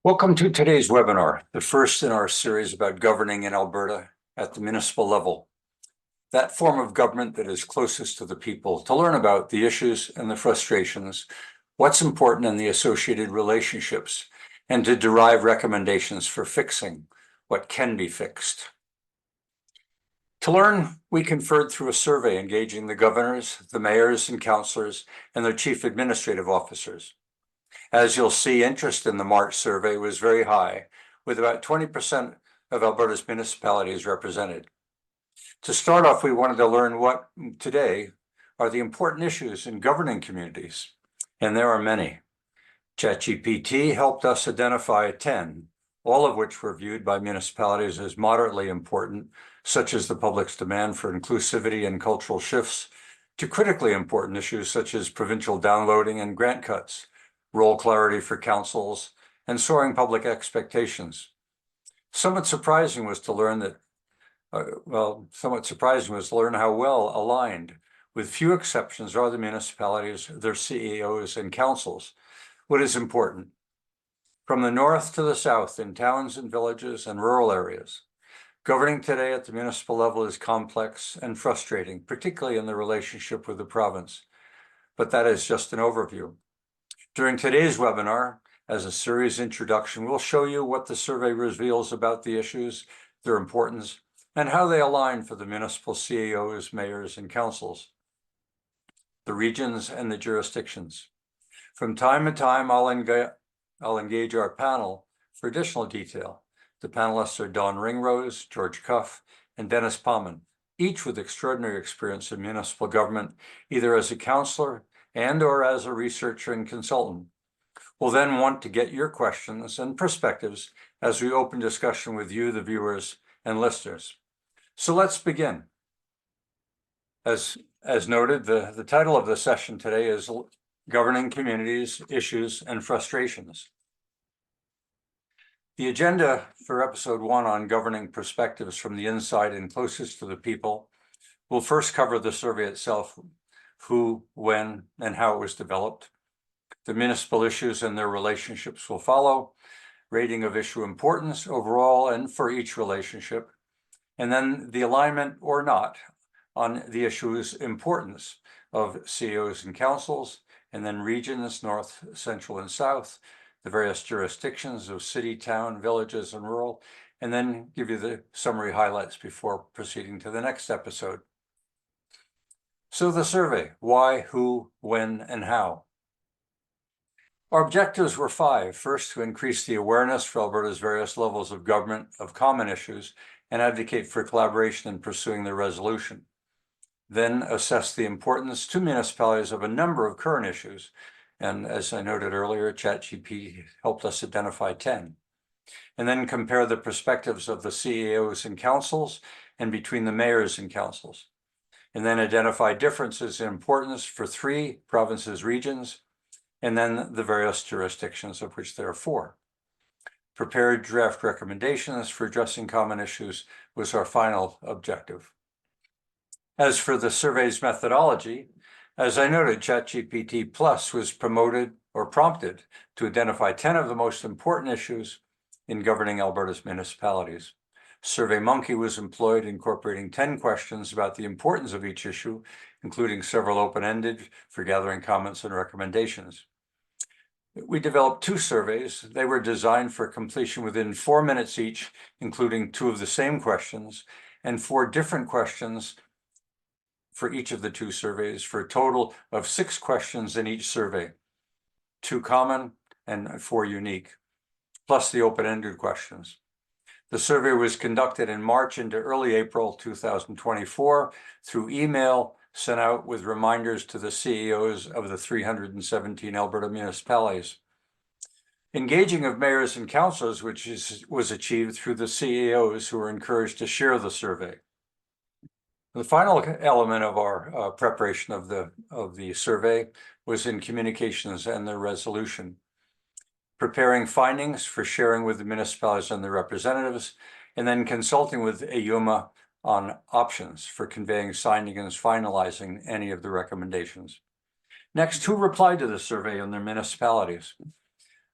Welcome to today's webinar, the first in our series about governing in Alberta at the municipal level, that form of government that is closest to the people, to learn about the issues and the frustrations, what's important in the associated relationships, and to derive recommendations for fixing what can be fixed. To learn, we conferred through a survey engaging the governors, the mayors and councillors, and their chief administrative officers. As you'll see, interest in the March survey was very high, with about 20% of Alberta's municipalities represented. To start off, we wanted to learn what today are the important issues in governing communities, and there are many. ChatGPT helped us identify 10, all of which were viewed by municipalities as moderately important, such as the public's demand for inclusivity and cultural shifts, to critically important issues such as provincial downloading and grant cuts, role clarity for councils, and soaring public expectations. Somewhat surprising was to learn how well aligned, with few exceptions, are the municipalities, their CAOs and councils. What is important? From the north to the south, in towns and villages and rural areas, governing today at the municipal level is complex and frustrating, particularly in the relationship with the province. But that is just an overview. During today's webinar, as a series introduction, we'll show you what the survey reveals about the issues, their importance, and how they align for the municipal CAOs, mayors, and councils, the regions, and the jurisdictions. From time to time, I'll engage our panel for additional detail. The panelists are Don Ringrose, George Cuff, and Dennis Palman, each with extraordinary experience in municipal government, either as a councillor and or as a researcher and consultant. We'll then want to get your questions and perspectives as we open discussion with you, the viewers and listeners. So let's begin. As noted, the title of the session today is Governing Communities, Issues and Frustrations. The agenda for episode 1 on governing perspectives from the inside and closest to the people will first cover the survey itself, who, when, and how it was developed. The municipal issues and their relationships will follow, rating of issue importance overall and for each relationship, and then the alignment or not on the issue's importance of CAOs and councils, and then regions, north, central, and south, the various jurisdictions of city, town, villages, and rural, and then give you the summary highlights before proceeding to the next episode. So the survey: why, who, when, and how. Our objectives were 5. First, to increase the awareness for Alberta's various levels of government of common issues and advocate for collaboration in pursuing their resolution. Then assess the importance to municipalities of a number of current issues. And as I noted earlier, ChatGPT helped us identify 10. And then compare the perspectives of the CAOs and councils and between the mayors and councils. And then identify differences in importance for 3 provinces, regions, and then the various jurisdictions, of which there are 4. Prepared draft recommendations for addressing common issues was our final objective. As for the survey's methodology, as I noted, ChatGPT Plus was prompted to identify 10 of the most important issues in governing Alberta's municipalities. SurveyMonkey was employed, incorporating 10 questions about the importance of each issue, including several open-ended for gathering comments and recommendations. We developed 2 surveys. They were designed for completion within 4 minutes each, including 2 of the same questions, and 4 different questions for each of the 2 surveys, for a total of 6 questions in each survey, 2 common and 4 unique, plus the open-ended questions. The survey was conducted in March into early April 2024 through email sent out with reminders to the CEOs of the 317 Alberta municipalities. Engaging of mayors and councillors, was achieved through the CEOs, who were encouraged to share the survey. The final element of our preparation of the survey was in communications and their resolution. Preparing findings for sharing with the municipalities and their representatives, and then consulting with AUMA on options for conveying, signing, and finalizing any of the recommendations. Next, who replied to the survey in their municipalities?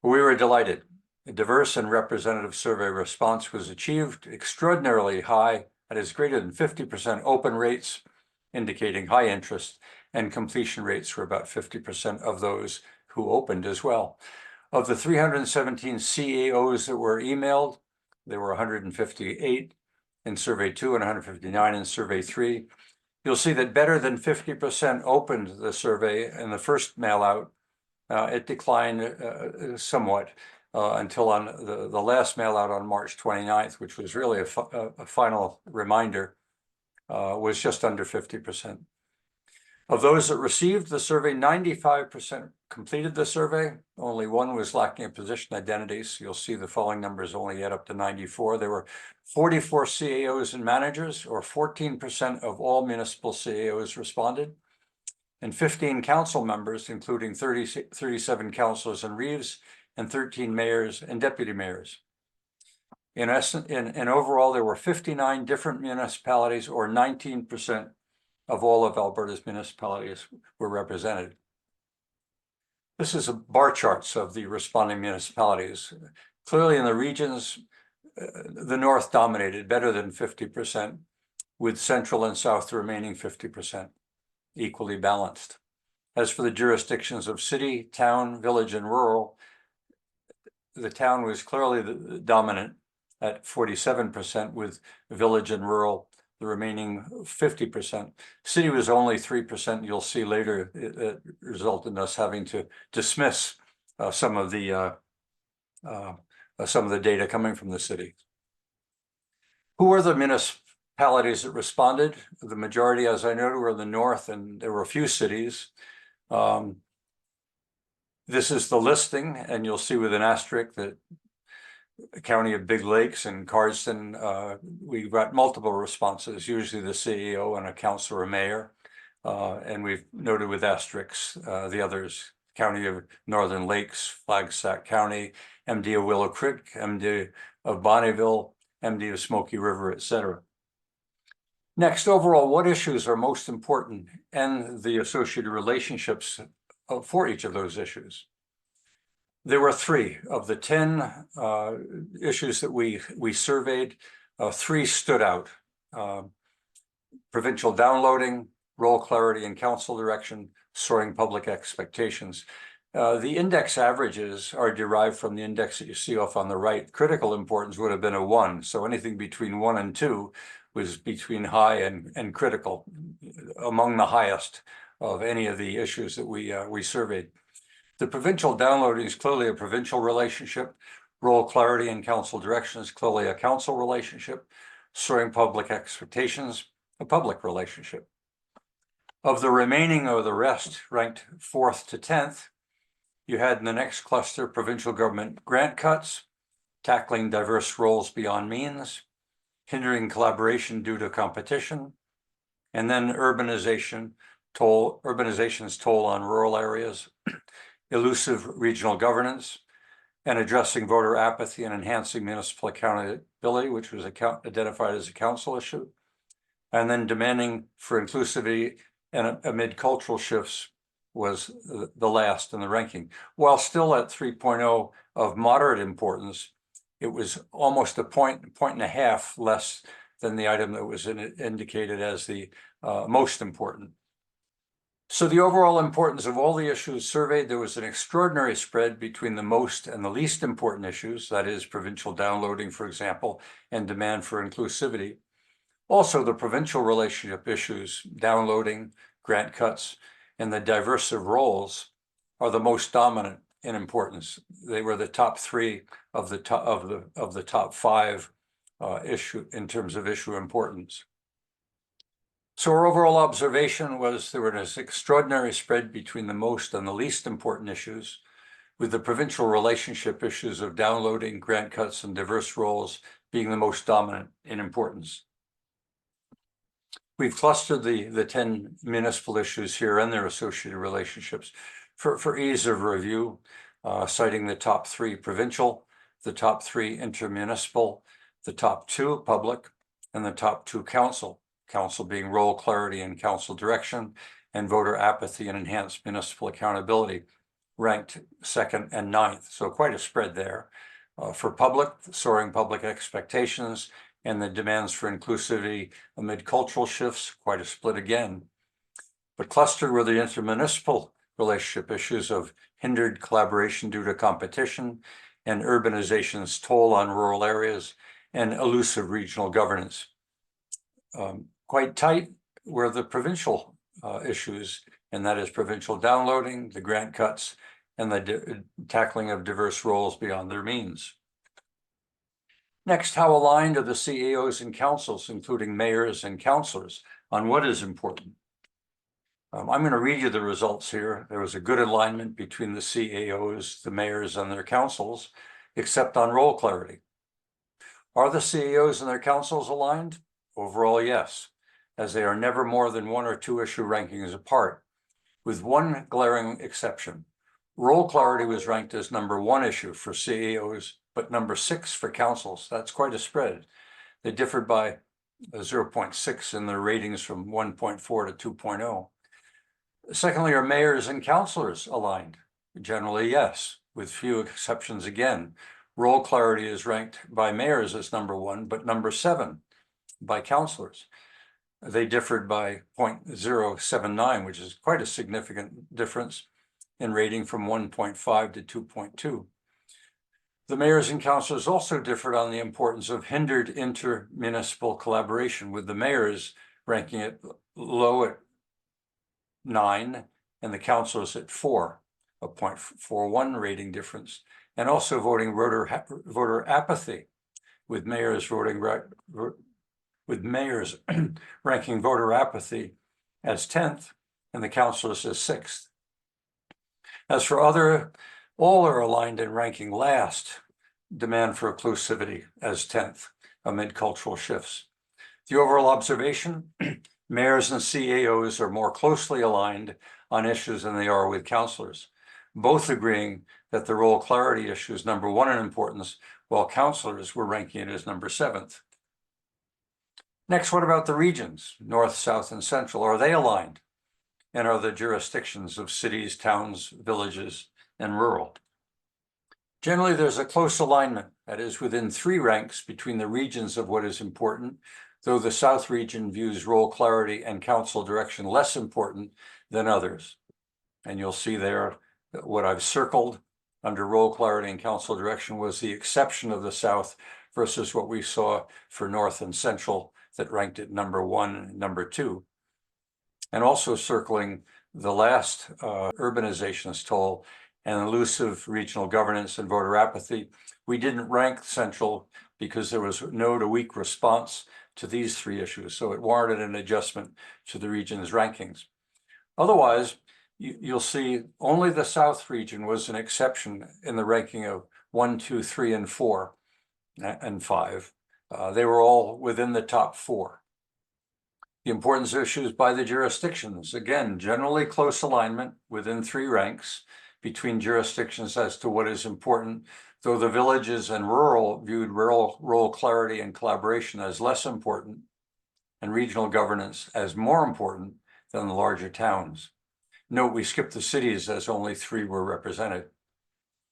We were delighted. A diverse and representative survey response was achieved extraordinarily high, that is greater than 50% open rates, indicating high interest, and completion rates were about 50% of those who opened as well. Of the 317 CAOs that were emailed, there were 158 in survey 2 and 159 in survey 3. You'll see that better than 50% opened the survey in the first mail out. It declined somewhat until on the last mail out on March 29th, which was really a final reminder, was just under 50%. Of those that received the survey, 95% completed the survey. Only one was lacking a position identity. So you'll see the following numbers only add up to 94. There were 44 CAOs and managers, or 14% of all municipal CAOs responded, and 15 council members, including 37 councilors and reeves, and 13 mayors and deputy mayors. In overall, there were 59 different municipalities, or 19% of all of Alberta's municipalities were represented. This is a bar charts of the responding municipalities. Clearly in the regions, the North dominated better than 50%, with Central and South the remaining 50%, equally balanced. As for the jurisdictions of city, town, village, and rural, the town was clearly the dominant at 47%, with village and rural the remaining 50%. City was only 3%. You'll see later it resulted in us having to dismiss some of the data coming from the city. Who are the municipalities that responded? The majority, as I noted, were in the North, and there were a few cities. This is the listing, and you'll see with an asterisk that the County of Big Lakes and Cardston, we got multiple responses, usually the CEO and a council or mayor. And we've noted with asterisks the others: County of Northern Lakes, Flagstaff County, MD of Willow Creek, MD of Bonneville, MD of Smoky River, etc. Next, overall, what issues are most important and the associated relationships for each of those issues? There were 3 of the 10 issues that we surveyed. 3 stood out: provincial downloading, role clarity and council direction, soaring public expectations. The index averages are derived from the index that you see off on the right. Critical importance would have been a 1, so anything between 1 and 2 was between high and critical, among the highest of any of the issues that we surveyed. The provincial downloading is clearly a provincial relationship. Role clarity and council direction is clearly a council relationship. Soaring public expectations, a public relationship. Of the remaining, or the rest, ranked 4th to 10th, you had in the next cluster provincial government grant cuts, tackling diverse roles beyond means, hindering collaboration due to competition, and then urbanization's toll on rural areas, elusive regional governance, and addressing voter apathy and enhancing municipal accountability, which was identified as a council issue, and then demanding for inclusivity and amid cultural shifts was the last in the ranking. While still at 3.0 of moderate importance, it was almost a point and a half less than the item that was indicated as the most important. So the overall importance of all the issues surveyed, there was an extraordinary spread between the most and the least important issues, that is provincial downloading, for example, and demand for inclusivity. Also, the provincial relationship issues, downloading, grant cuts, and the diversive roles are the most dominant in importance. They were the top 3 of the top 5 issue in terms of issue importance. So our overall observation was there was an extraordinary spread between the most and the least important issues, with the provincial relationship issues of downloading, grant cuts, and diverse roles being the most dominant in importance. We've clustered the 10 municipal issues here and their associated relationships for ease of review, citing the top 3 provincial, the top 3 inter-municipal, the top 2 public, and the top 2 council. Council being role clarity and council direction, and voter apathy and enhanced municipal accountability, ranked 2nd and 9th. So quite a spread there. For public, soaring public expectations and the demands for inclusivity amid cultural shifts, quite a split again. But clustered were the intermunicipal relationship issues of hindered collaboration due to competition and urbanization's toll on rural areas and elusive regional governance. Quite tight were the provincial issues, and that is provincial downloading, the grant cuts, and the tackling of diverse roles beyond their means. Next, how aligned are the CAOs and councils, including mayors and councillors, on what is important? I'm going to read you the results here. There was a good alignment between the CAOs, the mayors, and their councils, except on role clarity. Are the CAOs and their councils aligned? Overall, yes, as they are never more than 1 or 2 issue rankings apart, with one glaring exception. Role clarity was ranked as #1 issue for CAOs, but #6 for councils. That's quite a spread. They differed by 0.6 in their ratings from 1.4 to 2.0. Secondly, are mayors and councillors aligned? Generally, yes, with few exceptions again. Role clarity is ranked by mayors as #1, but #7 by councillors. They differed by 0.079, which is quite a significant difference in rating from 1.5 to 2.2. The mayors and councillors also differed on the importance of hindered inter-municipal collaboration, with the mayors ranking it low at 9 and the councillors at 4, a 0.41 rating difference, and also voting voter apathy, with mayors ranking voter apathy as 10th and the councillors as 6th. As for all are aligned in ranking last, demand for inclusivity as 10th amid cultural shifts. The overall observation, mayors and CAOs are more closely aligned on issues than they are with councillors, both agreeing that the role clarity issue is #1 in importance, while councillors were ranking it as #7th. Next, what about the regions, North, South, and Central? Are they aligned? And are the jurisdictions of cities, towns, villages, and rural? Generally, there's a close alignment, that is within 3 ranks between the regions of what is important, though the South region views role clarity and council direction less important than others. And you'll see there that what I've circled under role clarity and council direction was the exception of the South versus what we saw for North and Central that ranked it #1 and #2. And also circling the last urbanization's toll and elusive regional governance and voter apathy. We didn't rank Central because there was no to weak response to these 3 issues, so it warranted an adjustment to the region's rankings. Otherwise, you'll see only the South region was an exception in the ranking of 1, 2, 3, and 4, and 5. They were all within the top 4. The importance of issues by the jurisdictions, again, generally close alignment within 3 ranks between jurisdictions as to what is important, though the villages and rural viewed role clarity and collaboration as less important, and regional governance as more important than the larger towns. Note, we skipped the cities as only 3 were represented.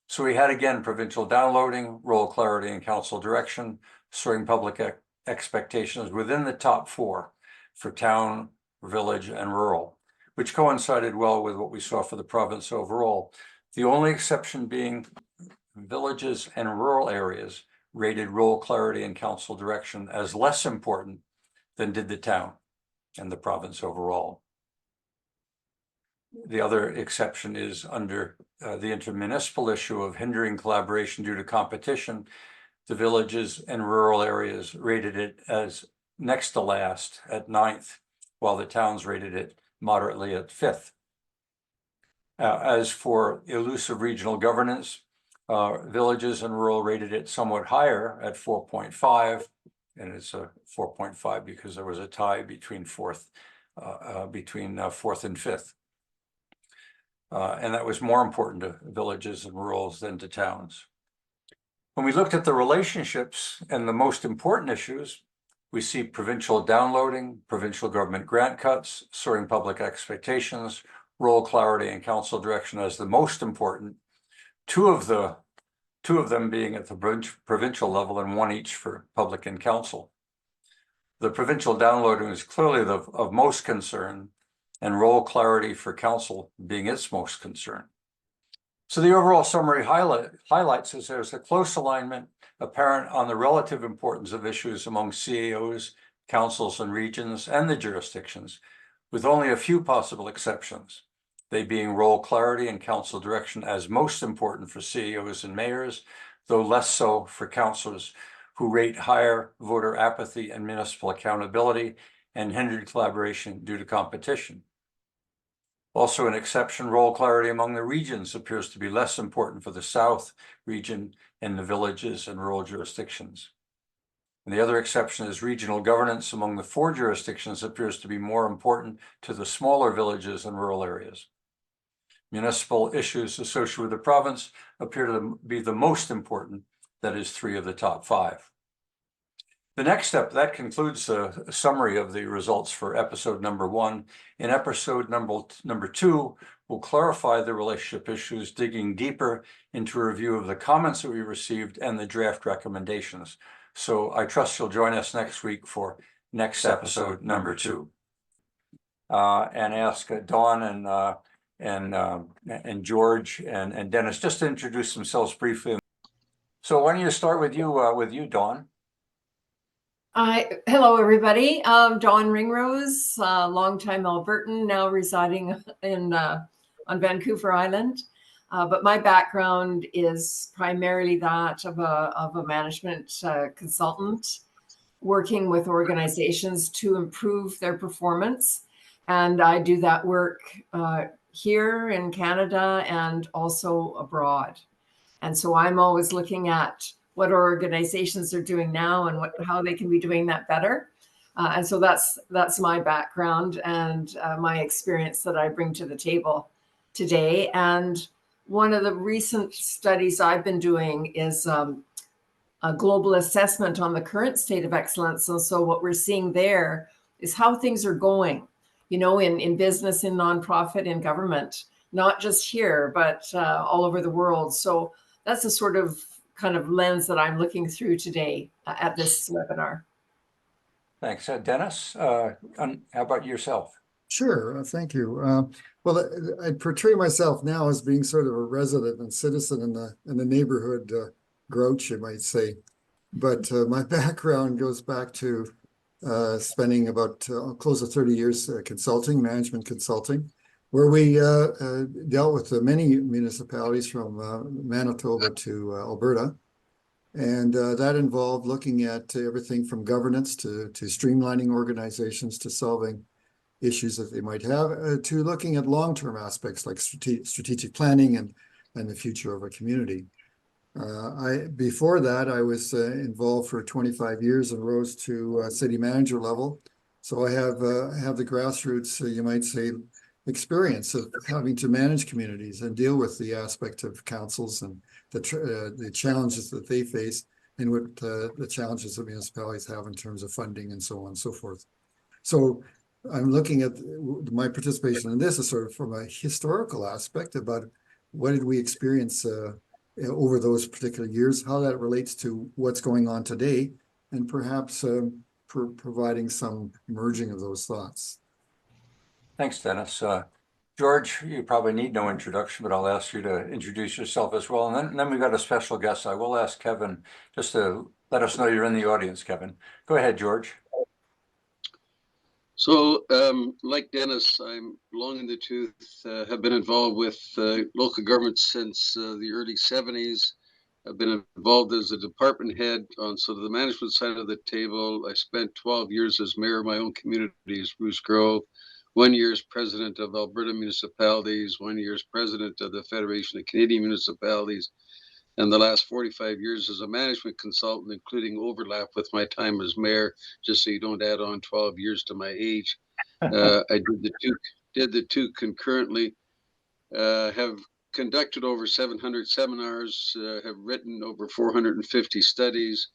So we had, again, provincial downloading, role clarity and council direction, soaring public expectations within the top 4 for town, village, and rural, which coincided well with what we saw for the province overall. The only exception being villages and rural areas rated role clarity and council direction as less important than did the town and the province overall. The other exception is under the inter-municipal issue of hindering collaboration due to competition. The villages and rural areas rated it as next to last at 9th, while the towns rated it moderately at 5th. As for elusive regional governance, villages and rural rated it somewhat higher at 4.5, and it's a 4.5 because there was a tie between fourth and 5th. And that was more important to villages and rurals than to towns. When we looked at the relationships and the most important issues, we see provincial downloading, provincial government grant cuts, soaring public expectations, role clarity and council direction as the most important. 2 of the two of them being at the provincial level and one each for public and council. The provincial downloading is clearly of most concern, and role clarity for council being its most concern. So the overall summary highlights is there's a close alignment apparent on the relative importance of issues among CAOs, councils and regions, and the jurisdictions, with only a few possible exceptions, they being role clarity and council direction as most important for CAOs and mayors, though less so for councillors who rate higher voter apathy and municipal accountability and hindered collaboration due to competition. Also an exception, role clarity among the regions appears to be less important for the South region and the villages and rural jurisdictions. And the other exception is regional governance among the 4 jurisdictions appears to be more important to the smaller villages and rural areas. Municipal issues associated with the province appear to be the most important, that is 3 of the top 5. The next step, that concludes a summary of the results for episode number 1. In episode number 2, we'll clarify the relationship issues, digging deeper into a review of the comments that we received and the draft recommendations. So I trust you'll join us next week for next episode number 2. And ask Dawn and George and Dennis just to introduce themselves briefly. So why don't you start with you, Dawn? Hello, everybody. Dawn Ringrose, longtime Albertan, now residing on Vancouver Island. But my background is primarily that of a management consultant, working with organizations to improve their performance. And I do that work here in Canada and also abroad. And so I'm always looking at what organizations are doing now and how they can be doing that better. And so that's my background and my experience that I bring to the table today. And one of the recent studies I've been doing is a global assessment on the current state of excellence. And so what we're seeing there is how things are going, in business, in nonprofit, in government, not just here, but all over the world. So that's the sort of kind of lens that I'm looking through today at this webinar. Thanks. Dennis, how about yourself? Sure, thank you. Well, I portray myself now as being sort of a resident and citizen in the neighborhood, grouch, you might say. But my background goes back to spending about close to 30 years management consulting, where we dealt with many municipalities from Manitoba to Alberta. And that involved looking at everything from governance to streamlining organizations to solving issues that they might have, to looking at long-term aspects like strategic planning and the future of a community. Before that, I was involved for 25 years and rose to city manager level. So I have the grassroots, you might say, experience of having to manage communities and deal with the aspect of councils and the challenges that they face and what the challenges that municipalities have in terms of funding and so on and so forth. So I'm looking at my participation in this as sort of from a historical aspect about what did we experience over those particular years, how that relates to what's going on today, and perhaps providing some merging of those thoughts. Thanks, Dennis. George, you probably need no introduction, but I'll ask you to introduce yourself as well. And then we've got a special guest. I will ask Kevin just to let us know you're in the audience, Kevin. Go ahead, George. So, like Dennis, I'm long in the tooth, have been involved with local government since the early 70s. I've been involved as a department head on sort of the management side of the table. I spent 12 years as mayor of my own community, Spruce Grove, 1 year as president of Alberta Municipalities, 1 year as president of the Federation of Canadian Municipalities, and the last 45 years as a management consultant, including overlap with my time as mayor, just so you don't add on 12 years to my age. I did the two concurrently, have conducted over 700 seminars, have written over 450 studies.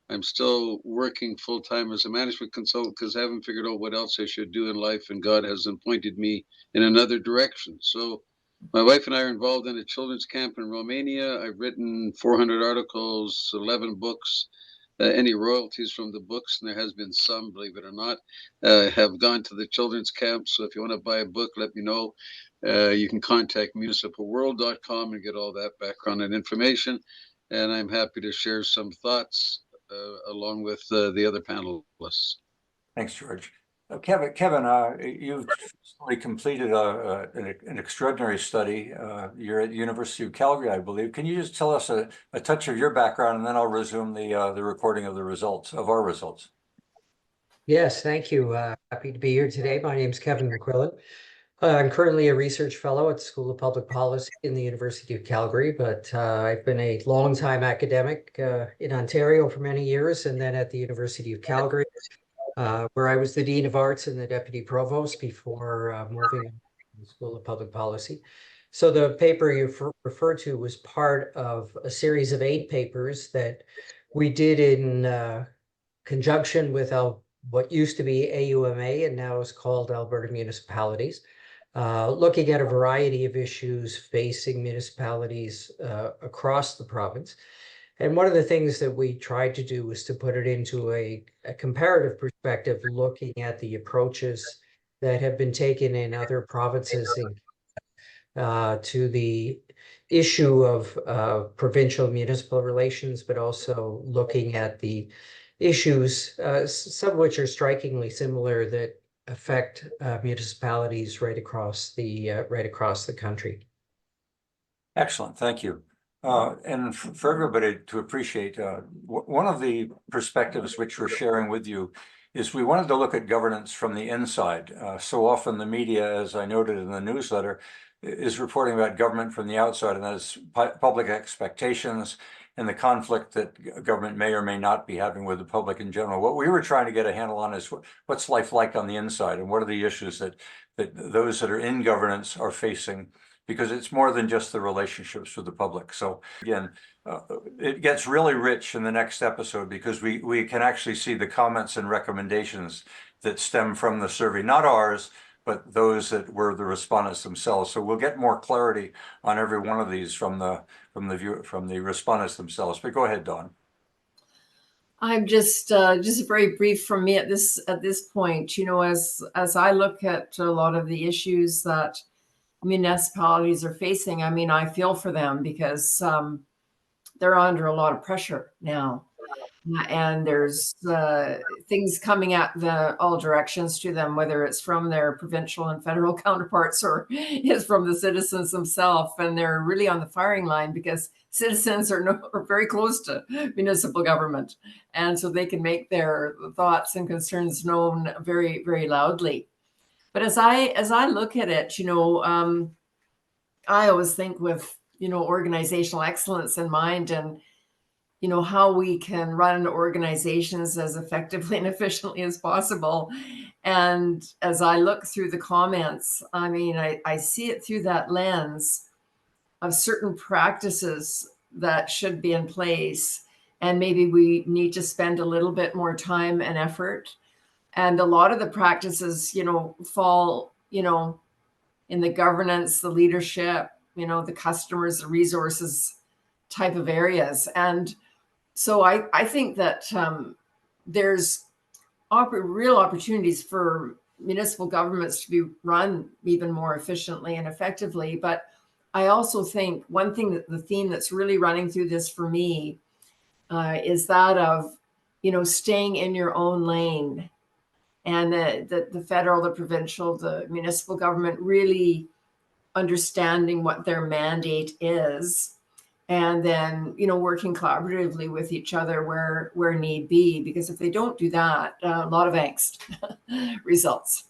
I'm still working full-time as a management consultant because I haven't figured out what else I should do in life, and God has appointed me in another direction. So My wife and I are involved in a children's camp in Romania. I've written 400 articles, 11 books. Any royalties from the books, and there has been some, believe it or not, have gone to the children's camp. So if you want to buy a book, let me know. You can contact municipalworld.com and get all that background and information. And I'm happy to share some thoughts along with the other panelists. Thanks, George. Kevin, you've recently completed an extraordinary study. You're at the University of Calgary, I believe. Can you just tell us a touch of your background, and then I'll resume the recording of the results, of our results. Yes, thank you. Happy to be here today. My name is Kevin McQuillan. I'm currently a research fellow at the School of Public Policy in the University of Calgary, but I've been a long-time academic in Ontario for many years, and then at the University of Calgary, where I was the Dean of Arts and the Deputy Provost before moving to the School of Public Policy. So the paper you referred to was part of a series of 8 papers that we did in conjunction with what used to be AUMA and now is called Alberta Municipalities, looking at a variety of issues facing municipalities across the province. And one of the things that we tried to do was to put it into a comparative perspective, looking at the approaches that have been taken in other provinces to the issue of provincial municipal relations, but also looking at the issues, some of which are strikingly similar, that affect municipalities right across the country. Excellent, thank you. And for everybody to appreciate, one of the perspectives which we're sharing with you is we wanted to look at governance from the inside. So often the media, as I noted in the newsletter, is reporting about government from the outside, and that is public expectations and the conflict that government may or may not be having with the public in general. What we were trying to get a handle on is what's life like on the inside, and what are the issues that those that are in governance are facing, because it's more than just the relationships with the public. So again, it gets really rich in the next episode, because we can actually see the comments and recommendations that stem from the survey, not ours, but those that were the respondents themselves. So we'll get more clarity on every one of these from the respondents themselves. But go ahead, Dawn. I'm just very brief from me at this point. You know, as I look at a lot of the issues that municipalities are facing, I mean, I feel for them, because they're under a lot of pressure now. And there's things coming at all directions to them, whether it's from their provincial and federal counterparts or it's from the citizens themselves. And they're really on the firing line, because citizens are very close to municipal government. And so they can make their thoughts and concerns known very, very loudly. But as I look at it, you know, I always think with, you know, organizational excellence in mind, and you know, how we can run organizations as effectively and efficiently as possible. And as I look through the comments, I mean, I see it through that lens of certain practices that should be in place. And maybe we need to spend a little bit more time and effort. And a lot of the practices, you know, fall, you know, in the governance, the leadership, you know, the customers, the resources type of areas. And so I think that there's real opportunities for municipal governments to be run even more efficiently and effectively. But I also think one thing, that the theme that's really running through this for me is that of, you know, staying in your own lane, and the federal, the provincial, the municipal government really understanding what their mandate is, and then, you know, working collaboratively with each other where need be, because if they don't do that, a lot of angst results.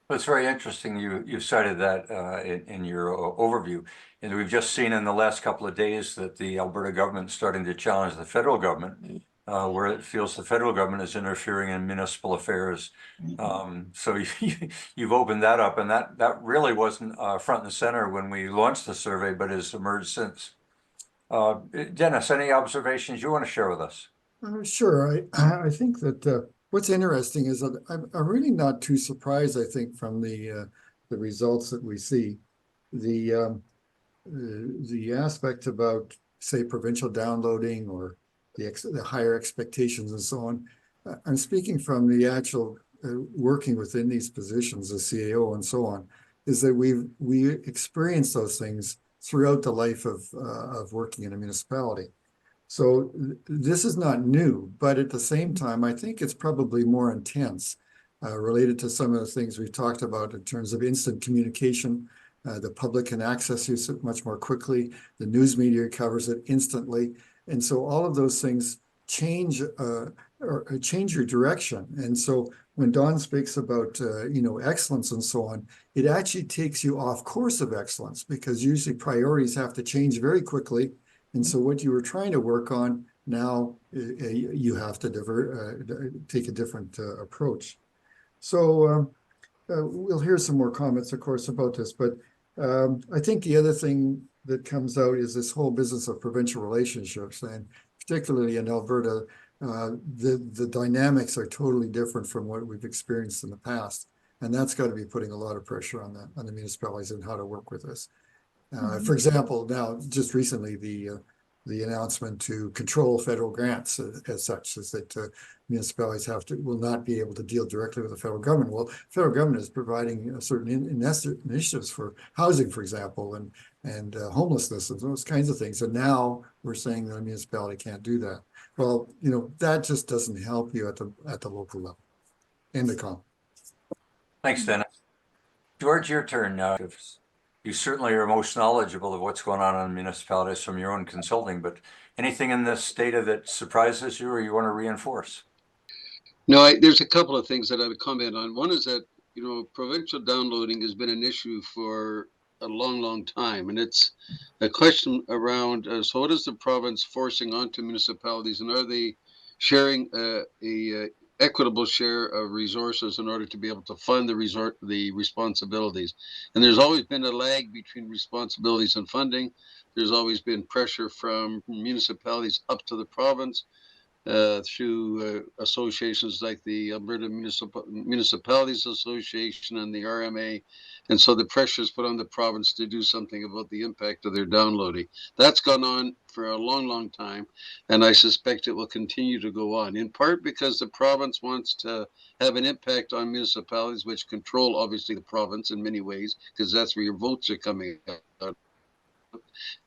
Well, it's very interesting you cited that in your overview. And we've just seen in the last couple of days that the Alberta government is starting to challenge the federal government, where it feels the federal government is interfering in municipal affairs. So you've opened that up, and that really wasn't front and center when we launched the survey, but has emerged since. Dennis, any observations you want to share with us? Sure. I think that what's interesting is that I'm really not too surprised, I think, from the results that we see. the aspect about, say, provincial downloading or the higher expectations and so on. I'm speaking from the actual working within these positions, the CAO and so on, is that we experience those things throughout the life of working in a municipality. So this is not new, but at the same time, I think it's probably more intense related to some of the things we've talked about in terms of instant communication. The public can access you much more quickly. The news media covers it instantly. And so all of those things change or change your direction. And so when Don speaks about excellence and so on, it actually takes you off course of excellence, because usually priorities have to change very quickly. And so what you were trying to work on now, you have to take a different approach. So we'll hear some more comments, of course, about this. But I think the other thing that comes out is this whole business of provincial relationships. And particularly in Alberta, the dynamics are totally different from what we've experienced in the past. And that's got to be putting a lot of pressure on the municipalities and how to work with this. For example, now just recently, the announcement to control federal grants as such is that municipalities will not be able to deal directly with the federal government. Well, federal government is providing certain initiatives for housing, for example, and homelessness and those kinds of things. And now we're saying that a municipality can't do that. Well, that just doesn't help you at the local level. End of comment. Thanks, Dennis. George, your turn now. You certainly are most knowledgeable of what's going on in municipalities from your own consulting, but anything in this data that surprises you or you want to reinforce? No, there's a couple of things that I would comment on. One is that, provincial downloading has been an issue for a long, long time. And it's a question around, so what is the province forcing onto municipalities, and are they sharing a equitable share of resources in order to be able to fund the responsibilities? And there's always been a lag between responsibilities and funding. There's always been pressure from municipalities up to the province through associations like the Alberta Municipalities Association and the RMA. And so the pressure is put on the province to do something about the impact of their downloading. That's gone on for a long, long time. And I suspect it will continue to go on, in part because the province wants to have an impact on municipalities, which control, obviously, the province in many ways, because that's where your votes are coming out.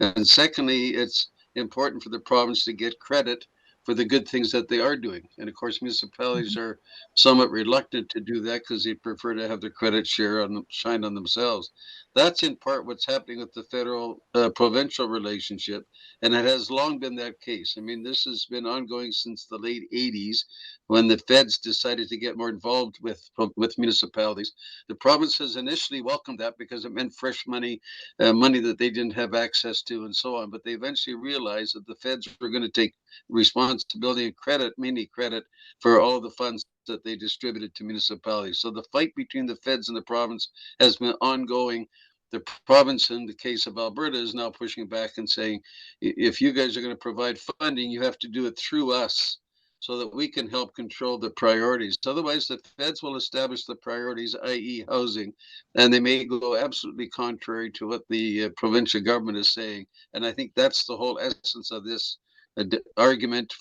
And secondly, it's important for the province to get credit for the good things that they are doing. And of course, municipalities are somewhat reluctant to do that because they prefer to have their credit shine on themselves. That's in part what's happening with the federal provincial relationship. And it has long been that case. I mean, this has been ongoing since the late 80s when the feds decided to get more involved with municipalities. The provinces initially welcomed that because it meant fresh money, money that they didn't have access to and so on. But they eventually realized that the feds were going to take responsibility and credit, mainly credit, for all the funds that they distributed to municipalities. So the fight between the feds and the province has been ongoing. The province, in the case of Alberta, is now pushing back and saying, if you guys are going to provide funding, you have to do it through us so that we can help control the priorities. Otherwise, the feds will establish the priorities, i.e. housing, and they may go absolutely contrary to what the provincial government is saying. And I think that's the whole essence of this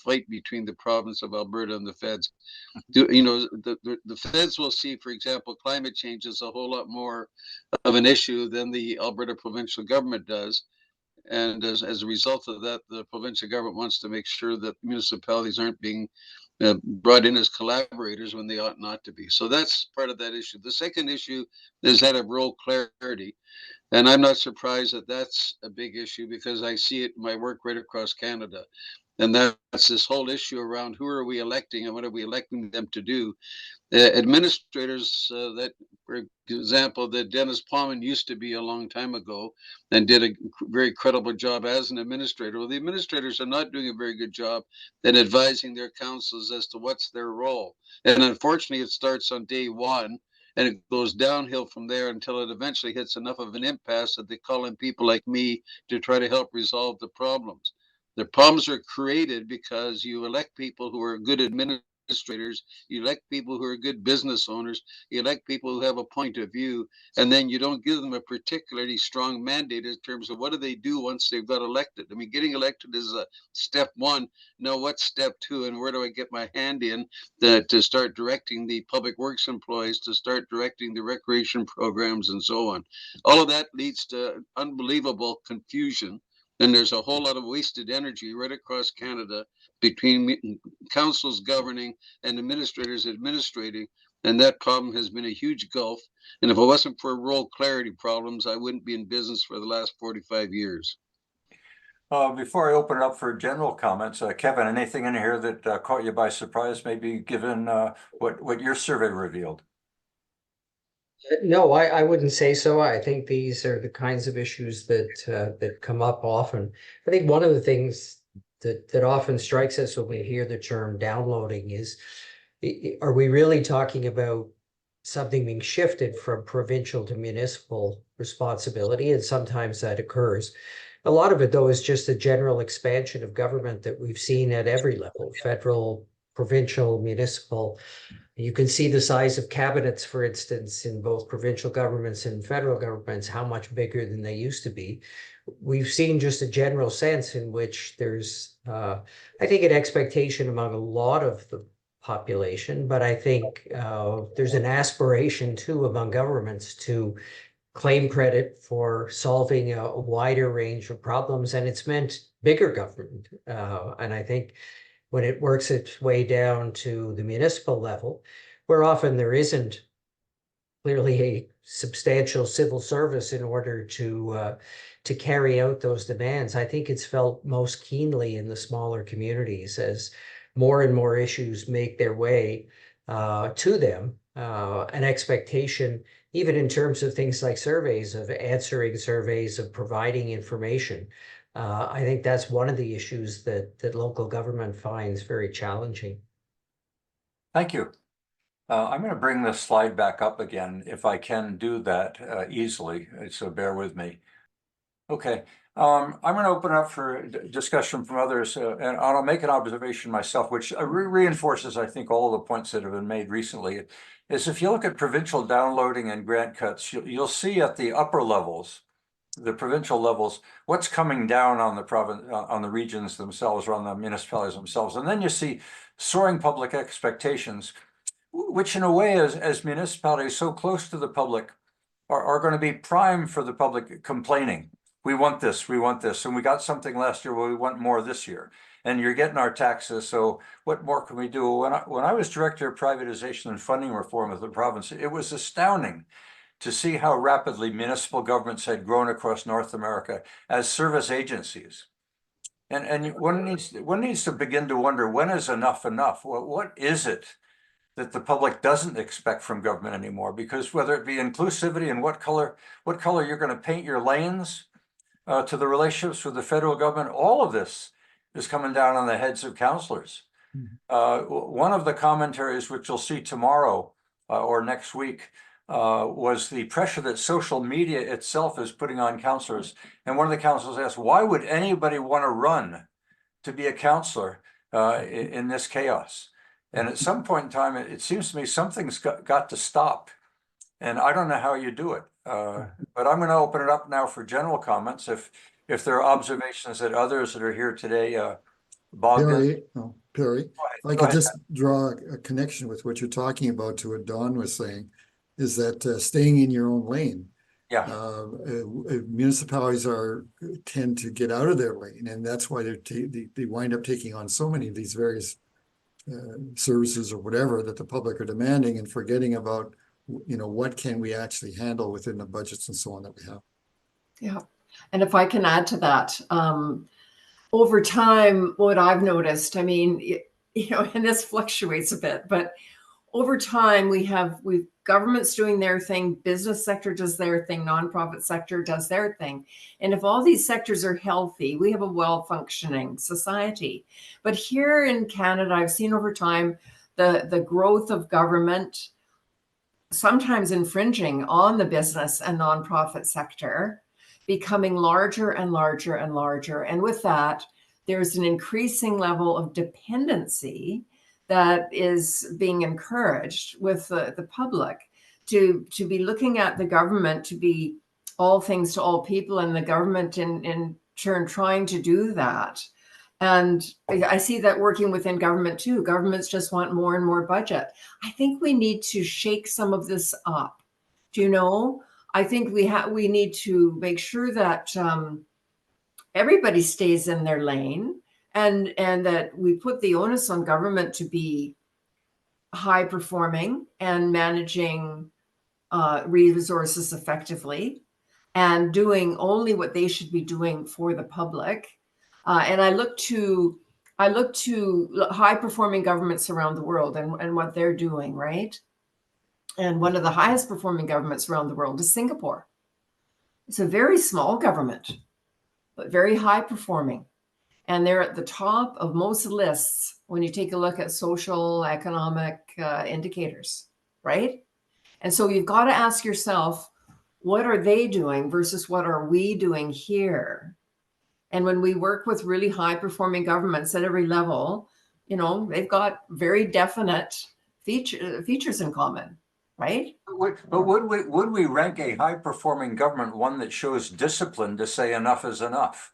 fight between the province of Alberta and the feds. The feds will see, for example, climate change is a whole lot more of an issue than the Alberta provincial government does. And as a result of that, the provincial government wants to make sure that municipalities aren't being brought in as collaborators when they ought not to be. So that's part of that issue. The second issue is that of role clarity. And I'm not surprised that that's a big issue because I see it in my work right across Canada. And that's this whole issue around who are we electing and what are we electing them to do. Administrators that, for example, that Dennis Plowman used to be a long time ago and did a very credible job as an administrator. Well, the administrators are not doing a very good job in advising their councils as to what's their role. And unfortunately, it starts on day one and it goes downhill from there until it eventually hits enough of an impasse that they call in people like me to try to help resolve the problems. The problems are created because you elect people who are good administrators administrators, you elect people who are good business owners, you elect people who have a point of view, and then you don't give them a particularly strong mandate in terms of what do they do once they've got elected. I mean, getting elected is a step one. Now, what's step two, and where do I get my hand in to start directing the public works employees, to start directing the recreation programs, and so on? All of that leads to unbelievable confusion. And there's a whole lot of wasted energy right across Canada between councils governing and administrators administrating. And that problem has been a huge gulf. And if it wasn't for role clarity problems, I wouldn't be in business for the last 45 years. Before I open it up for general comments, Kevin, anything in here that caught you by surprise, maybe given what your survey revealed? No, I wouldn't say so. I think these are the kinds of issues that come up often. I think one of the things that often strikes us when we hear the term downloading is, are we really talking about something being shifted from provincial to municipal responsibility? And sometimes that occurs. A lot of it, though, is just a general expansion of government that we've seen at every level, federal, provincial, municipal. You can see the size of cabinets, for instance, in both provincial governments and federal governments, how much bigger than they used to be. We've seen just a general sense in which there's, I think, an expectation among a lot of the population, but I think there's an aspiration too among governments to claim credit for solving a wider range of problems, and it's meant bigger government. And I think when it works its way down to the municipal level, where often there isn't clearly a substantial civil service in order to carry out those demands, I think it's felt most keenly in the smaller communities as more and more issues make their way to them. An expectation, even in terms of things like surveys, of answering surveys, of providing information. I think that's one of the issues that local government finds very challenging. Thank you. I'm going to bring this slide back up again, if I can do that easily, so bear with me. Okay, I'm going to open up for discussion from others, and I'll make an observation myself, which reinforces, I think, all of the points that have been made recently, is if you look at provincial downloading and grant cuts, you'll see at the upper levels, the provincial levels, what's coming down on the province, on the regions themselves, or on the municipalities themselves. And then you see soaring public expectations, which in a way, as municipalities so close to the public, are going to be prime for the public complaining. We want this, and we got something last year, well, we want more this year. And you're getting our taxes, so what more can we do? When I was director of privatization and funding reform of the province, it was astounding to see how rapidly municipal governments had grown across North America as service agencies. And one needs to begin to wonder, when is enough enough? What is it that the public doesn't expect from government anymore? Because whether it be inclusivity and what color you're going to paint your lanes, to the relationships with the federal government, all of this is coming down on the heads of councillors. One of the commentaries, which you'll see tomorrow or next week, was the pressure that social media itself is putting on councillors. And one of the councillors asked, why would anybody want to run to be a councillor in this chaos? And at some point in time, it seems to me something's got to stop. And I don't know how you do it. But I'm going to open it up now for general comments. If there are observations that others that are here today, Perry, if I could ahead. just draw a connection with what you're talking about to what Don was saying, is that staying in your own lane. Yeah. Municipalities tend to get out of their lane, and that's why they wind up taking on so many of these various services or whatever that the public are demanding, and forgetting about, what can we actually handle within the budgets and so on that we have. Yeah. And if I can add to that, over time, what I've noticed, I mean, and this fluctuates a bit, but over time, we've governments doing their thing, business sector does their thing, nonprofit sector does their thing. And if all these sectors are healthy, we have a well-functioning society. But here in Canada, I've seen over time the growth of government sometimes infringing on the business and nonprofit sector, becoming larger and larger and larger. And with that, there's an increasing level of dependency that is being encouraged with the public to be looking at the government to be all things to all people, and the government in turn trying to do that. And I see that working within government too. Governments just want more and more budget. I think we need to shake some of this up. Do you know? I think we need to make sure that everybody stays in their lane, and that we put the onus on government to be high performing and managing resources effectively, and doing only what they should be doing for the public. And I look to high performing governments around the world and what they're doing, right? And one of the highest performing governments around the world is Singapore. It's a very small government, but very high performing. And they're at the top of most lists when you take a look at social, economic indicators, right? And so you've got to ask yourself, what are they doing versus what are we doing here? And when we work with really high performing governments at every level, you know, they've got very definite features in common, right? But would we rank a high performing government one that shows discipline to say enough is enough?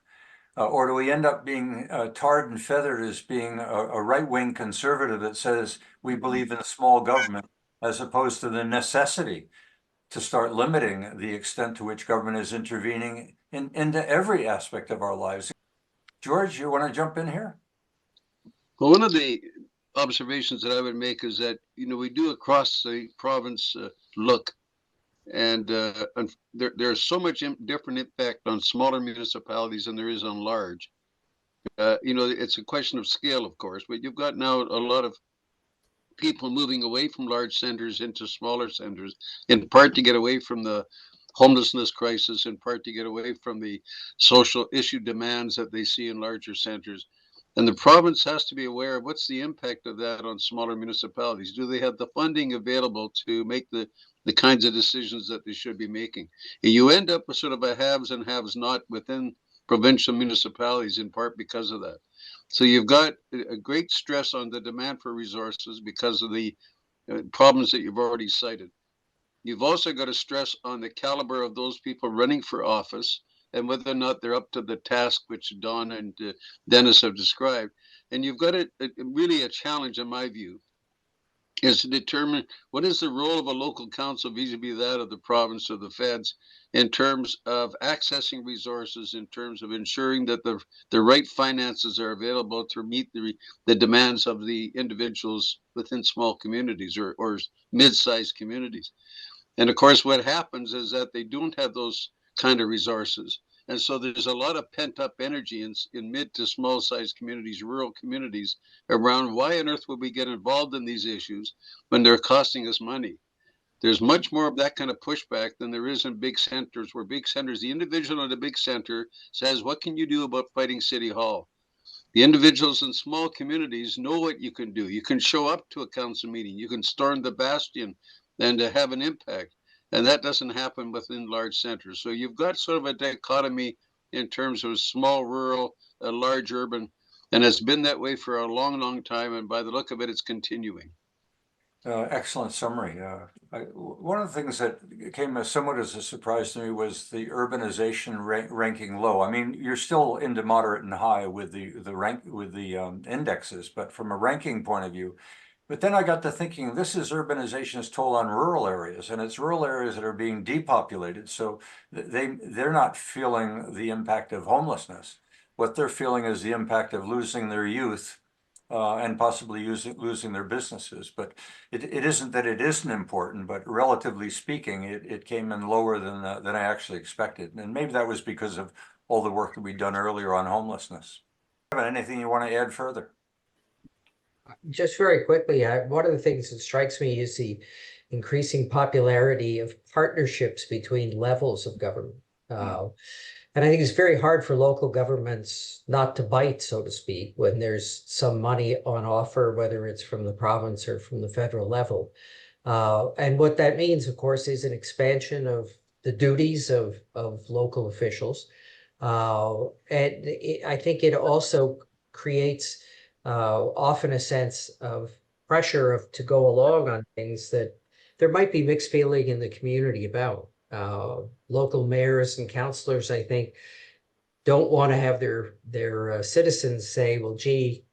Or do we end up being tarred and feathered as being a right-wing conservative that says we believe in small government, as opposed to the necessity to start limiting the extent to which government is intervening into every aspect of our lives? George, you want to jump in here? Well, one of the observations that I would make is that, you know, we do across the province look, and there's so much different impact on smaller municipalities than there is on large. You know, it's a question of scale, of course, but you've got now a lot of people moving away from large centers into smaller centers, in part to get away from the homelessness crisis, in part to get away from the social issue demands that they see in larger centers. And the province has to be aware of what's the impact of that on smaller municipalities. Do they have the funding available to make the kinds of decisions that they should be making? And you end up with sort of a haves and haves not within provincial municipalities, in part because of that. So you've got a great stress on the demand for resources because of the problems that you've already cited. You've also got to stress on the caliber of those people running for office and whether or not they're up to the task which Don and Dennis have described. And you've got really a challenge, in my view, is to determine what is the role of a local council vis-a-vis that of the province or the feds in terms of accessing resources, in terms of ensuring that the right finances are available to meet the demands of the individuals within small communities or mid-sized communities. And of course, what happens is that they don't have those kind of resources. And so there's a lot of pent up energy in mid to small sized communities, rural communities, around why on earth would we get involved in these issues when they're costing us money? There's much more of that kind of pushback than there is in big centers, where big centers, the individual in the big center says, what can you do about fighting City Hall? The individuals in small communities know what you can do. You can show up to a council meeting, you can storm the bastion and have an impact. And that doesn't happen within large centers. So you've got sort of a dichotomy in terms of small rural, large urban, and it's been that way for a long, long time. And by the look of it, it's continuing. Excellent summary. One of the things that came somewhat as a surprise to me was the urbanization ranking low. I mean, you're still into moderate and high with the indexes, but from a ranking point of view. But then I got to thinking, this is urbanization's toll on rural areas, and it's rural areas that are being depopulated. So they're not feeling the impact of homelessness. What they're feeling is the impact of losing their youth and possibly losing their businesses. But it isn't that it isn't important, but relatively speaking, it came in lower than I actually expected. And maybe that was because of all the work that we'd done earlier on homelessness. Anything you want to add further? Just very quickly, one of the things that strikes me is the increasing popularity of partnerships between levels of government. And I think it's very hard for local governments not to bite, so to speak, when there's some money on offer, whether it's from the province or from the federal level. And what that means, of course, is an expansion of the duties of local officials. And I think it also creates often a sense of pressure to go along on things that there might be mixed feeling in the community about. Local mayors and councillors, I think, don't want to have their citizens say, well, gee,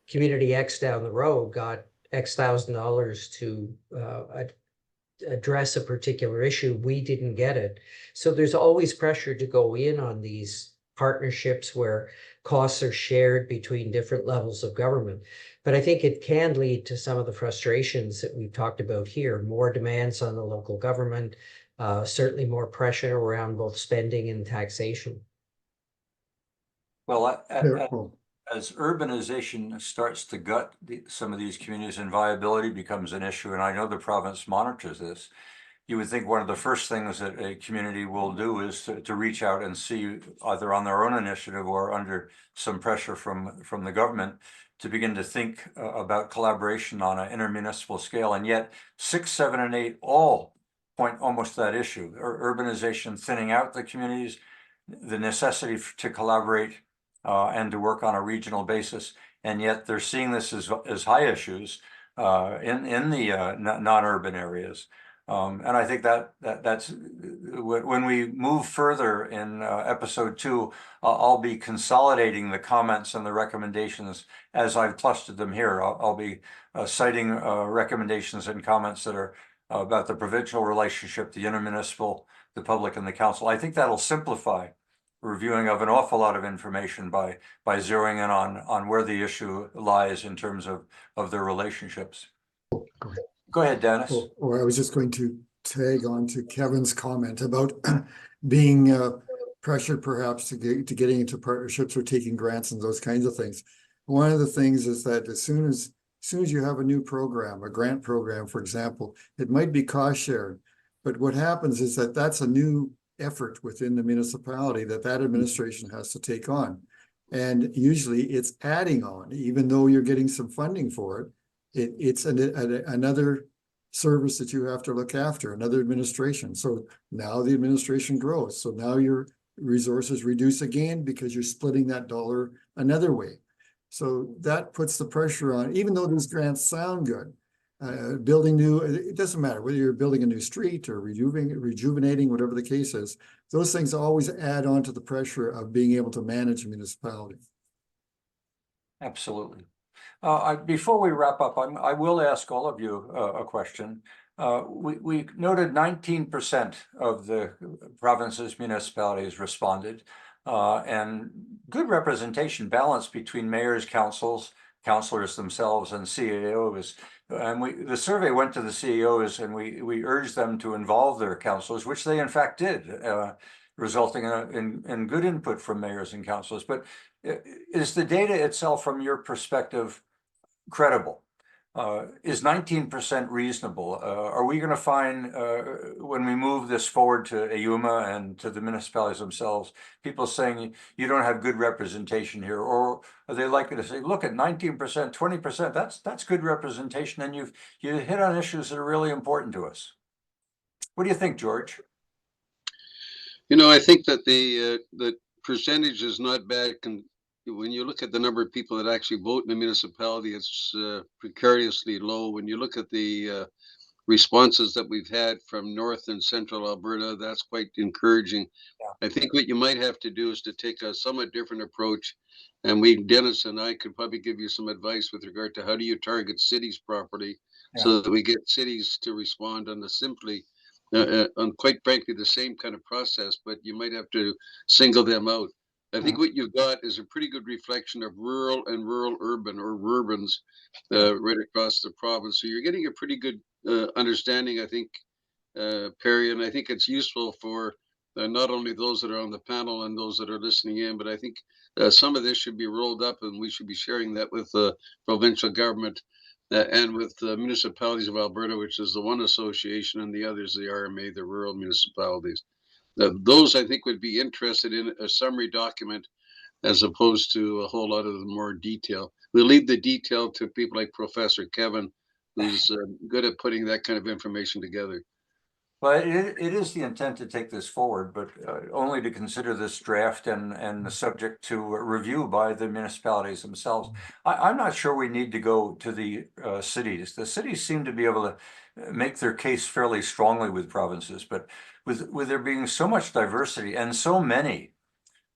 community X down the road got X thousand dollars to address a particular issue. We didn't get it. So there's always pressure to go in on these partnerships where costs are shared between different levels of government. But I think it can lead to some of the frustrations that we've talked about here, more demands on the local government, certainly more pressure around both spending and taxation. Well, Careful. as urbanization starts to gut some of these communities and viability becomes an issue, and I know the province monitors this, you would think one of the first things that a community will do is to reach out and see, either on their own initiative or under some pressure from the government, to begin to think about collaboration on an inter-municipal scale. And yet 6, 7, and 8 all point almost to that issue: urbanization thinning out the communities, the necessity to collaborate and to work on a regional basis. And yet they're seeing this as high issues in the non-urban areas. And I think that's when we move further in episode 2, I'll be consolidating the comments and the recommendations as I've clustered them here. I'll be citing recommendations and comments that are about the provincial relationship, the intermunicipal, the public, and the council. I think that'll simplify reviewing of an awful lot of information by zeroing in on where the issue lies in terms of their relationships. Go ahead, Dennis. Or I was just going to tag on to Kevin's comment about being pressured perhaps to getting into partnerships or taking grants and those kinds of things. One of the things is that as soon as you have a new program, a grant program, for example, it might be cost shared, but what happens is that that's a new effort within the municipality that administration has to take on. And usually it's adding on, even though you're getting some funding for it. It's another service that you have to look after, another administration. So now the administration grows. So now your resources reduce again because you're splitting that dollar another way. So that puts the pressure on, even though these grants sound good. Building new, it doesn't matter whether you're building a new street or rejuvenating, whatever the case is, those things always add on to the pressure of being able to manage a municipality. Absolutely. Before we wrap up, I will ask all of you a question. We noted 19% of the province's municipalities responded, and good representation, balance between mayors, councillors themselves, and CAOs. And the survey went to the CAOs, and we urged them to involve their councillors, which they in fact did, resulting in good input from mayors and councillors. But is the data itself, from your perspective, credible? Is 19% reasonable? Are we going to find, when we move this forward to AUMA and to the municipalities themselves, people saying you don't have good representation here? Or are they likely to say, look, at 19%, 20%, that's good representation, and you hit on issues that are really important to us? What do you think, George? You know, I think that the percentage is not bad. When you look at the number of people that actually vote in a municipality, it's precariously low. When you look at the responses that we've had from North and Central Alberta, that's quite encouraging. Yeah. I think what you might have to do is to take a somewhat different approach. And Dennis and I could probably give you some advice with regard to how do you target cities properly, yeah, so that we get cities to respond on on quite frankly, the same kind of process, but you might have to single them out. I think what you've got is a pretty good reflection of rural and rural-urban, or rurbans, right across the province. So you're getting a pretty good understanding, I think, Perry, and I think it's useful for not only those that are on the panel and those that are listening in, but I think some of this should be rolled up, and we should be sharing that with the provincial government and with the municipalities of Alberta, which is the one association, and the others, the RMA, the rural municipalities. Those, I think, would be interested in a summary document as opposed to a whole lot of the more detail. We'll leave the detail to people like Professor Kevin, who's good at putting that kind of information together. Well, it is the intent to take this forward, but only to consider this draft and the subject to review by the municipalities themselves. I'm not sure we need to go to the cities. The cities seem to be able to make their case fairly strongly with provinces, but with there being so much diversity and so many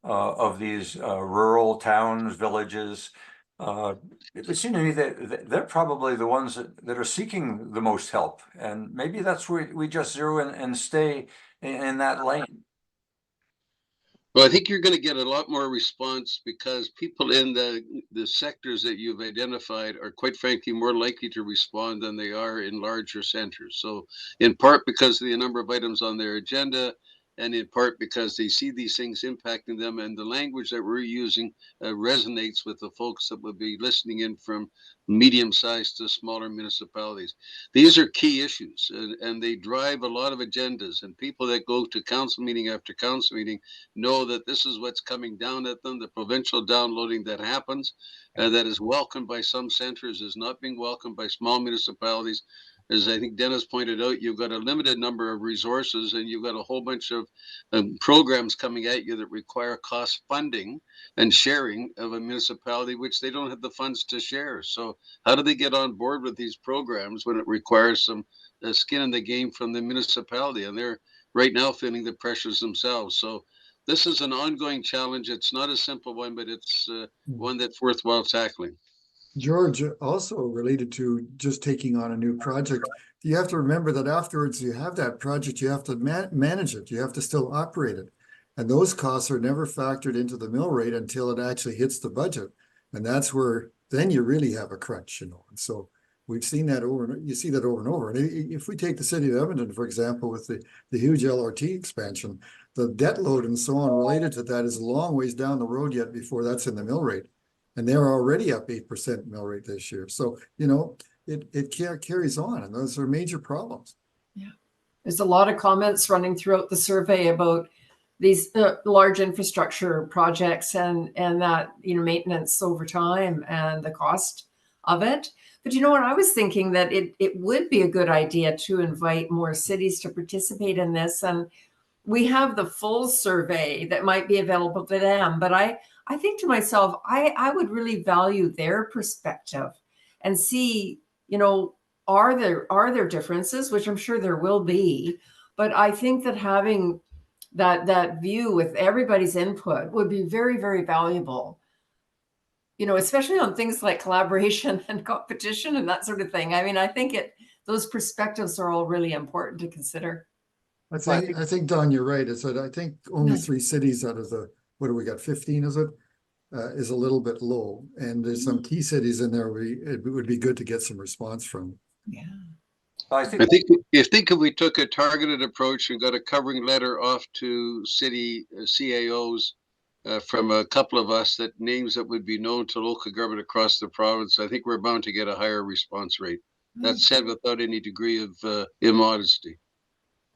of these rural towns, villages, it would seem to me that they're probably the ones that are seeking the most help. And maybe that's where we just zero in and stay in that lane. Well, I think you're going to get a lot more response because people in the sectors that you've identified are quite frankly more likely to respond than they are in larger centers. So in part because of the number of items on their agenda, and in part because they see these things impacting them, and the language that we're using resonates with the folks that will be listening in from medium-sized to smaller municipalities. These are key issues, and they drive a lot of agendas, and people that go to council meeting after council meeting know that this is what's coming down at them. The provincial downloading that happens, that is welcomed by some centers, is not being welcomed by small municipalities. As I think Dennis pointed out, you've got a limited number of resources, and you've got a whole bunch of programs coming at you that require cost funding and sharing of a municipality, which they don't have the funds to share. So how do they get on board with these programs when it requires some skin in the game from the municipality? And they're right now feeling the pressures themselves. So this is an ongoing challenge. It's not a simple one, but it's one that's worthwhile tackling. George, also related to just taking on a new project, you have to remember that afterwards you have that project, you have to manage it, you have to still operate it. And those costs are never factored into the mill rate until it actually hits the budget. And that's where then you really have a crunch, you know. And so we've seen that you see that over and over. And if we take the city of Edmonton, for example, with the huge LRT expansion, the debt load and so on related to that is a long ways down the road yet before that's in the mill rate. And they're already up 8% mill rate this year. So, you know, it carries on, and those are major problems. Yeah. There's a lot of comments running throughout the survey about these large infrastructure projects and that, you know, maintenance over time and the cost of it. But you know what, I was thinking that it would be a good idea to invite more cities to participate in this. And we have the full survey that might be available to them, but I think to myself, I would really value their perspective and see, you know, are there differences, which I'm sure there will be, but I think that having that view with everybody's input would be very, very valuable, you know, especially on things like collaboration and competition and that sort of thing. I mean, I think those perspectives are all really important to consider. I think Don, you're right. It's that I think only 3 cities out of the, what do we got, 15, is it? Is a little bit low. And there's some key cities in there it would be good to get some response from. Yeah. I think if we took a targeted approach and got a covering letter off to city CAOs from a couple of us, that names that would be known to local government across the province, I think we're bound to get a higher response rate. That said, without any degree of immodesty.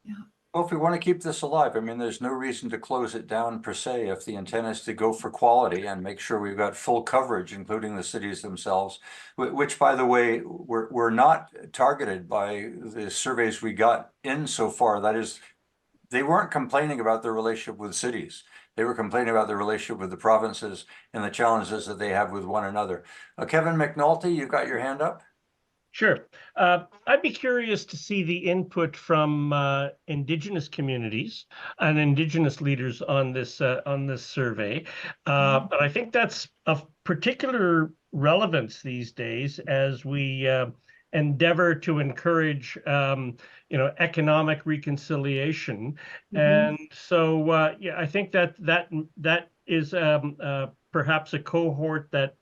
Yeah. Well, if we want to keep this alive, I mean, there's no reason to close it down per se if the intent is to go for quality and make sure we've got full coverage, including the cities themselves, which, by the way, we're not targeted by the surveys we got in so far. That is, they weren't complaining about their relationship with cities. They were complaining about their relationship with the provinces and the challenges that they have with one another. Kevin McNulty, you've got your hand up. Sure. I'd be curious to see the input from Indigenous communities and Indigenous leaders on this survey. But I think that's of particular relevance these days as we endeavor to encourage, you know, economic reconciliation. And so, yeah, I think that is perhaps a cohort that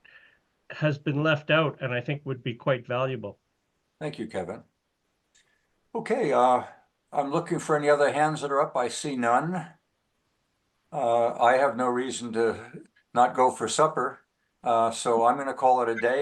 has been left out, and I think would be quite valuable. Thank you, Kevin. Okay, I'm looking for any other hands that are up. I see none. I have no reason to not go for supper, so I'm going to call it a day.